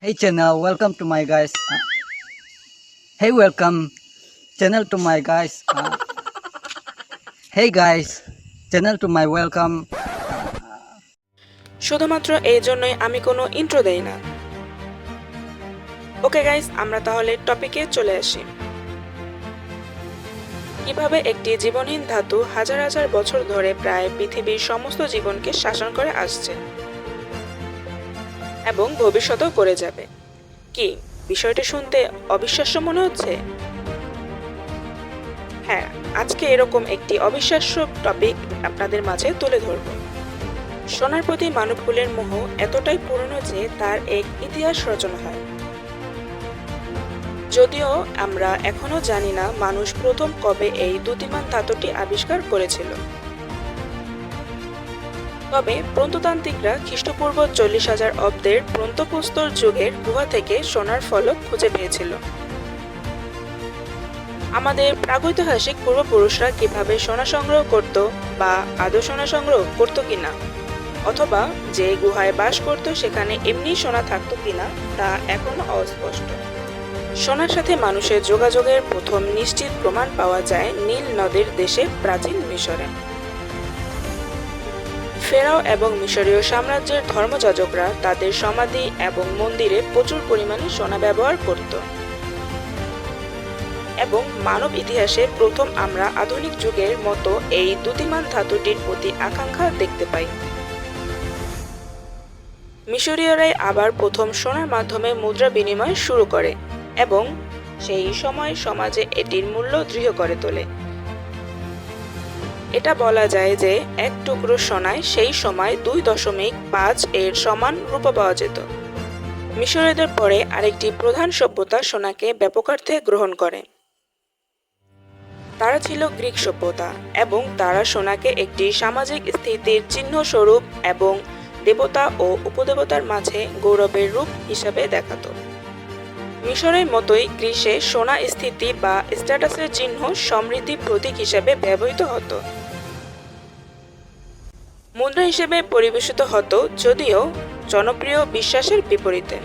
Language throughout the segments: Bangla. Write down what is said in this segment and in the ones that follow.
Hey channel, welcome to my guys. Hey, welcome channel to my guys. Hey guys, channel to my welcome. শুধুমাত্র এই জন্যই আমি কোনো ইন্ট্রো দেই না। ওকে গাইস, আমরা তাহলে টপিকে চলে আসি। কিভাবে একটি জীবনহীন ধাতু হাজার হাজার বছর ধরে প্রায় পৃথিবীর সমস্ত জীবনকে শাসন করে আসছে এবং ভবিষ্যতেও করে যাবে। কি বিষয়টি শুনতে অবিশ্বাস্য মনে হচ্ছে? হ্যাঁ, আজকে এরকম একটি অবিশ্বাস্য টপিক আপনাদের মাঝে তুলে ধরব। সোনার প্রতি মানবকুলের মোহ এতটাই পুরনো যে তার এক ইতিহাস রচনা হয়। যদিও আমরা এখনো জানি না মানুষ প্রথম কবে এই দ্যুতিমান ধাতুটি আবিষ্কার করেছিল, তবে প্রত্নতান্ত্রিকরা খ্রিস্টপূর্ব 40,000 অব্দের প্রত্নপ্রস্তর যুগের গুহা থেকে সোনার ফলক খুঁজে পেয়েছিল। আমাদের প্রাগৈতিহাসিক পূর্বপুরুষরা কিভাবে সোনা সংগ্রহ করত বা আদৌ সোনা সংগ্রহ করত কিনা, অথবা যে গুহায় বাস করত সেখানে এমনি সোনা থাকতো কিনা তা এখনো অস্পষ্ট। সোনার সাথে মানুষের যোগাযোগের প্রথম নিশ্চিত প্রমাণ পাওয়া যায় নীল নদের দেশে প্রাচীন মিশরে। ফেরাও এবং মিশরীয় সাম্রাজ্যের ধর্মযাজকরা তাদের সমাধি এবং মন্দিরে প্রচুর পরিমাণে সোনা ব্যবহার করত এবং মানব ইতিহাসে প্রথম আমরা আধুনিক যুগের মতো এই দ্যুতিমান ধাতুটির প্রতি আকাঙ্ক্ষা দেখতে পাই। মিশরীয়রাই আবার প্রথম সোনার মাধ্যমে মুদ্রা বিনিময় শুরু করে এবং সেই সময় সমাজে এটির মূল্য দৃঢ় করে তোলে। এটা বলা যায় যে এক টুকরো সোনায় সেই সময় 2.5 এর সমান রূপা পাওয়া যেত। মিশরীয়দের পরে আরেকটি প্রধান সভ্যতা সোনাকে ব্যাপকার্থে গ্রহণ করে। তারা ছিল গ্রিক সভ্যতা এবং তারা সোনাকে একটি সামাজিক স্থিতির চিহ্ন স্বরূপ এবং দেবতা ও উপদেবতার মাঝে গৌরবের রূপ হিসাবে দেখাত। মিশরের মতোই গ্রিসে সোনা স্থিতি বা স্ট্যাটাসের চিহ্ন সমৃদ্ধি প্রতীক হিসেবে ব্যবহৃত হতো। মুদ্রা হিসেবে পরিবেশিত হতো, যদিও জনপ্রিয় বিশ্বাসের বিপরীতে।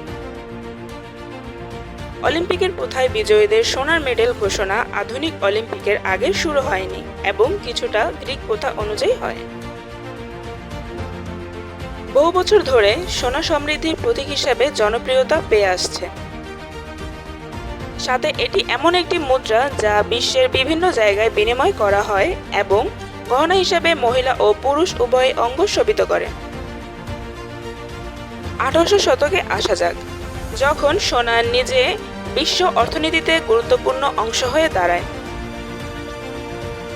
অলিম্পিকের প্রথায় বিজয়ীদের সোনার মেডেল ঘোষণা আধুনিক অলিম্পিকের আগে শুরু হয়নি এবং কিছুটা গ্রিক প্রথা অনুযায়ী হয়। বহু বছর ধরে সোনা সমৃদ্ধির প্রতীক হিসেবে জনপ্রিয়তা পেয়ে আসছে। সাথে এটি এমন একটি মুদ্রা যা বিশ্বের বিভিন্ন জায়গায় বিনিময় করা হয় এবং গহনা হিসেবে মহিলা ও পুরুষ উভয় অঙ্গ শোভিত করে। 1800 শতকে আসা যাক, যখন সোনা নিজে বিশ্ব অর্থনীতিতে গুরুত্বপূর্ণ অংশ হয়ে দাঁড়ায়।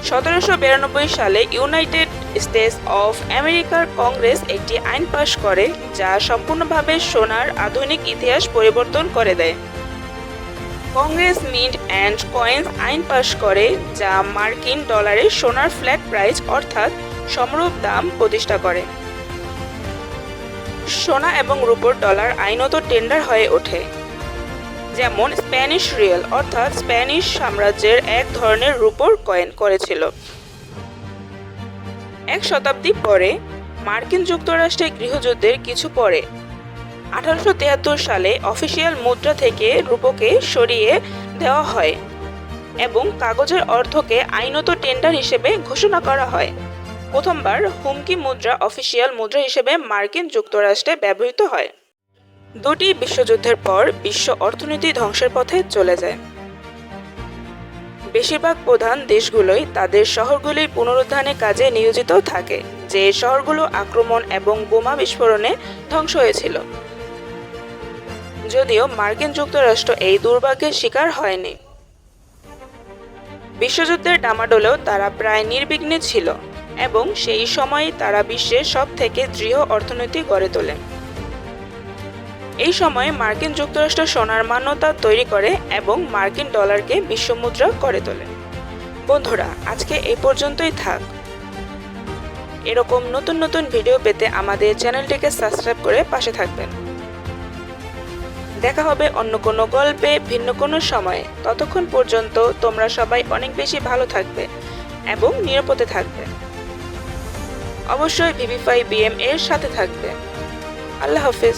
1792 সালে ইউনাইটেড স্টেটস অফ আমেরিকার কংগ্রেস একটি আইন পাশ করে যা সম্পূর্ণভাবে সোনার আধুনিক ইতিহাস পরিবর্তন করে দেয়। কংগ্রেস মিন্ট অ্যান্ড কয়েন্স আইন পাশ করে যা মার্কিন ডলারের সোনার ফ্ল্যাট প্রাইস অর্থাৎ সমরূপ দাম প্রতিষ্ঠা করে। সোনা এবং রূপোর ডলার আইনত টেন্ডার হয়ে ওঠে, যেমন স্প্যানিশ রিয়েল অর্থাৎ স্প্যানিশ সাম্রাজ্যের এক ধরনের রূপোর কয়েন করেছিল। এক শতাব্দী পরে মার্কিন যুক্তরাষ্ট্রে গৃহযুদ্ধের কিছু পরে 1873 সালে অফিসিয়াল মুদ্রা থেকে রূপোকে সরিয়ে দেওয়া হয় এবং কাগজের অর্থকে আইনত টেন্ডার হিসেবে ঘোষণা করা হয়। প্রথমবার হুমকি মুদ্রা অফিসিয়াল মুদ্রা হিসেবে মার্কিন যুক্তরাষ্ট্রে ব্যবহৃত হয়। দুটি বিশ্বযুদ্ধের পর বিশ্ব অর্থনীতি ধ্বংসের পথে চলে যায়। বেশিরভাগ প্রধান দেশগুলোই তাদের শহরগুলির পুনরুদ্ধানের কাজে নিয়োজিত থাকে, যে শহরগুলো আক্রমণ এবং বোমা বিস্ফোরণে ধ্বংস হয়েছিল। যদিও মার্কিন যুক্তরাষ্ট্র এই দুর্ভাগ্যের শিকার হয়নি। বিশ্বযুদ্ধের ডামাডোলেও তারা প্রায় নির্বিঘ্নে ছিল এবং সেই সময় তারা বিশ্বের সব থেকে দৃঢ় অর্থনীতি গড়ে তোলে। এই সময়ে মার্কিন যুক্তরাষ্ট্র সোনার মান্যতা তৈরি করে এবং মার্কিন ডলারকে বিশ্বমুদ্রা করে তোলে। বন্ধুরা, আজকে এই পর্যন্তই থাক। এরকম নতুন নতুন ভিডিও পেতে আমাদের চ্যানেলটিকে সাবস্ক্রাইব করে পাশে থাকবেন। দেখা হবে অন্য কোনো গল্পে ভিন্ন কোনো সময়ে। ততক্ষণ পর্যন্ত তোমরা সবাই অনেক বেশি ভালো থাকবে এবং নিরাপদে থাকবে। অবশ্যই VV5BM এর সাথে থাকবে। আল্লাহ হাফেজ।